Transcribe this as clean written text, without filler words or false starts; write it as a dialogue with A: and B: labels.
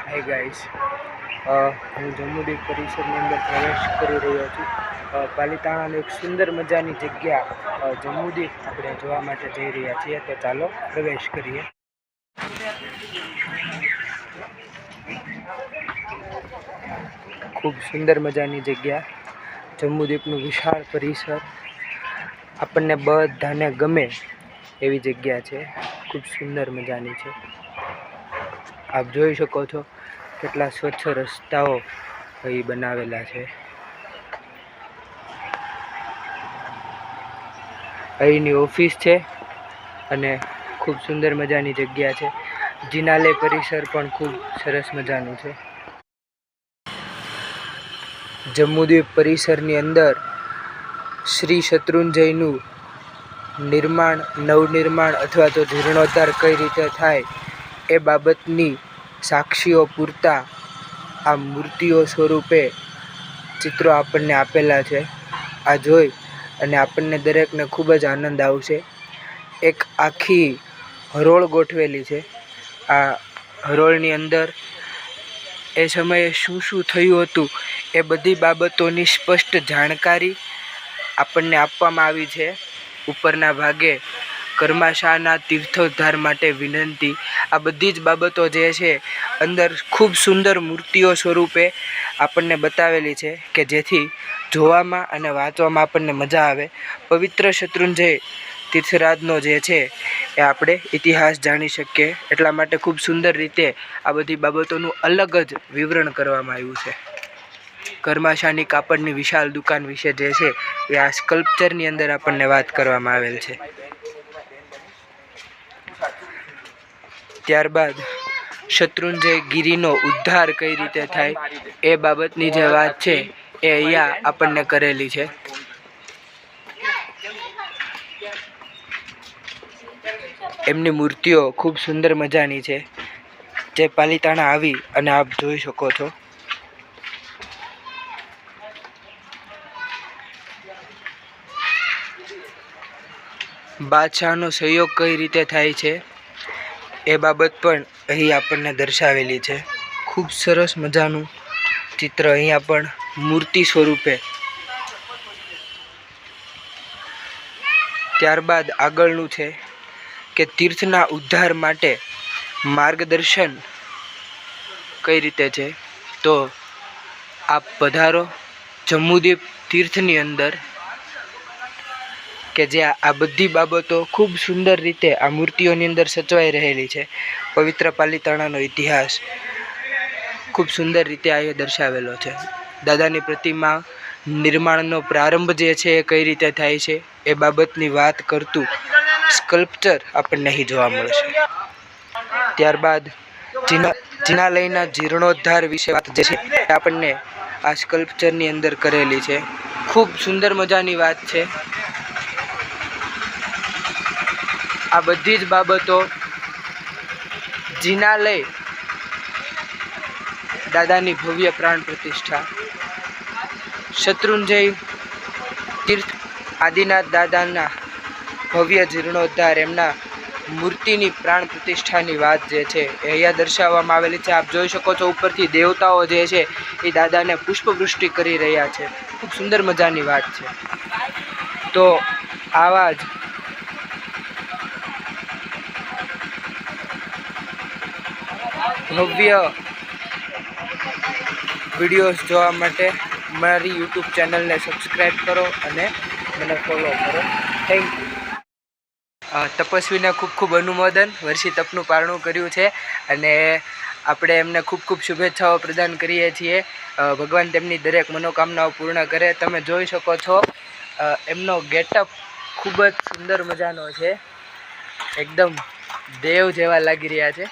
A: Hi guys, હું જમ્મુદીપ પરિસરની અંદર પ્રવેશ કરી રહ્યો છું. પાલિતાણાની એક સુંદર મજાની જગ્યા જમ્મુદીપ આપણે જોવા માટે જઈ રહ્યા છીએ. તો ચાલો પ્રવેશ કરીએ. ખૂબ સુંદર મજાની જગ્યા, જમ્મુદીપનું વિશાળ પરિસર આપણને બધાને ગમે એવી જગ્યા છે. ખૂબ સુંદર મજાની છે. આપ જોઈ શકો છો કેટલા સ્વચ્છ રસ્તાઓ અહીં બનાવેલા છે. અહીંની ઓફિસ છે અને ખૂબ સુંદર મજાની જગ્યા છે. જિનાલય પરિસર પણ ખૂબ સરસ મજાનું છે. જમ્મુદીપ પરિસરની અંદર શ્રી શત્રુંજયનું નવનિર્માણ અથવા તો જીર્ણોદ્ધાર કઈ રીતે થાય એ બાબતની સાક્ષીઓ પૂરતા આ મૂર્તિઓ સ્વરૂપે ચિત્રો આપણને આપેલા છે. આ જોઈ અને આપણને દરેકને ખૂબ જ આનંદ આવશે. એક આખી હરોળ ગોઠવેલી છે. આ હરોળની અંદર એ સમયે શું શું થયું હતું એ બધી બાબતોની સ્પષ્ટ જાણકારી આપણને આપવામાં આવી છે. ઉપરના ભાગે કર્માશાના તીર્થોદ્ધાર માટે વિનંતી, આ બધી જ બાબતો જે છે અંદર ખૂબ સુંદર મૂર્તિઓ સ્વરૂપે આપણને બતાવેલી છે કે જેથી જોવામાં અને વાંચવામાં આપણને મજા આવે. પવિત્ર શત્રુંજય તીર્થરાજનો જે છે એ આપણે ઇતિહાસ જાણી શકીએ. એટલા માટે ખૂબ સુંદર રીતે આ બધી બાબતોનું અલગ જ વિવરણ કરવામાં આવ્યું છે. કર્માશાની કાપડની વિશાળ દુકાન વિશે જે છે એ આ સ્કલ્પચરની અંદર આપણને વાત કરવામાં આવેલ છે. ત્યારબાદ શત્રુંજય ગીરીનો ઉદ્ધાર કઈ રીતે થાય એ બાબતની જે વાત છે એ અહીંયા આપણને કરેલી છે. એમની મૂર્તિઓ ખૂબ સુંદર મજાની છે જે પાલિતાણા આવી અને આપ જોઈ શકો છો. બાદશાહનો સહયોગ કઈ રીતે થાય છે એ બાબત પણ અહીં આપણને દર્શાવેલી છે. ખૂબ સરસ મજાનું ચિત્ર અહીંયા પણ મૂર્તિ સ્વરૂપે. ત્યારબાદ આગળનું છે કે તીર્થના ઉદ્ધાર માટે માર્ગદર્શન કઈ રીતે છે. તો આપ પધારો જમ્મુદીપ તીર્થની અંદર કે જે આ બધી બાબતો ખૂબ સુંદર રીતે આ મૂર્તિઓની અંદર સચવાઈ રહેલી છે. પવિત્ર પાલિતાણાનો ઇતિહાસ ખૂબ સુંદર રીતે આ દર્શાવેલો છે. દાદાની પ્રતિમા નિર્માણનો પ્રારંભ જે છે એ કઈ રીતે થાય છે એ બાબતની વાત કરતું સ્કલ્પચર આપણને અહીં જોવા મળશે. ત્યારબાદ જિનાલયના જીર્ણોદ્ધાર વિશે વાત જે છે એ આપણને આ સ્કલ્પચરની અંદર કરેલી છે. ખૂબ સુંદર મજાની વાત છે. આ બધી જ બાબતો જિનાલય દાદાની ભવ્ય પ્રાણ પ્રતિષ્ઠા, શત્રુંજય તીર્થ આદિનાથ દાદાના ભવ્ય જીર્ણોદ્ધાર, એમના મૂર્તિની પ્રાણ પ્રતિષ્ઠાની વાત જે છે એ અહીંયા દર્શાવવામાં આવેલી છે. આપ જોઈ શકો છો ઉપરથી દેવતાઓ જે છે એ દાદાને પુષ્પવૃષ્ટિ કરી રહ્યા છે. ખૂબ સુંદર મજાની વાત છે. તો આવા જ ભવ્ય વિડીયોઝ જોવા માટે મારી યુટ્યુબ ચેનલને સબસ્ક્રાઈબ કરો અને મને ફોલો કરો. Thank you. તપસ્વીને ખૂબ ખૂબ અનુમોદન. વર્ષી તપનું પારણું કર્યું છે અને આપણે એમને ખૂબ ખૂબ શુભેચ્છાઓ પ્રદાન કરીએ છીએ. ભગવાન તેમની દરેક મનોકામનાઓ પૂર્ણ કરે. તમે જોઈ શકો છો એમનો ગેટઅપ ખૂબ જ સુંદર મજાનો છે. એકદમ દેવ જેવા લાગી રહ્યા છે.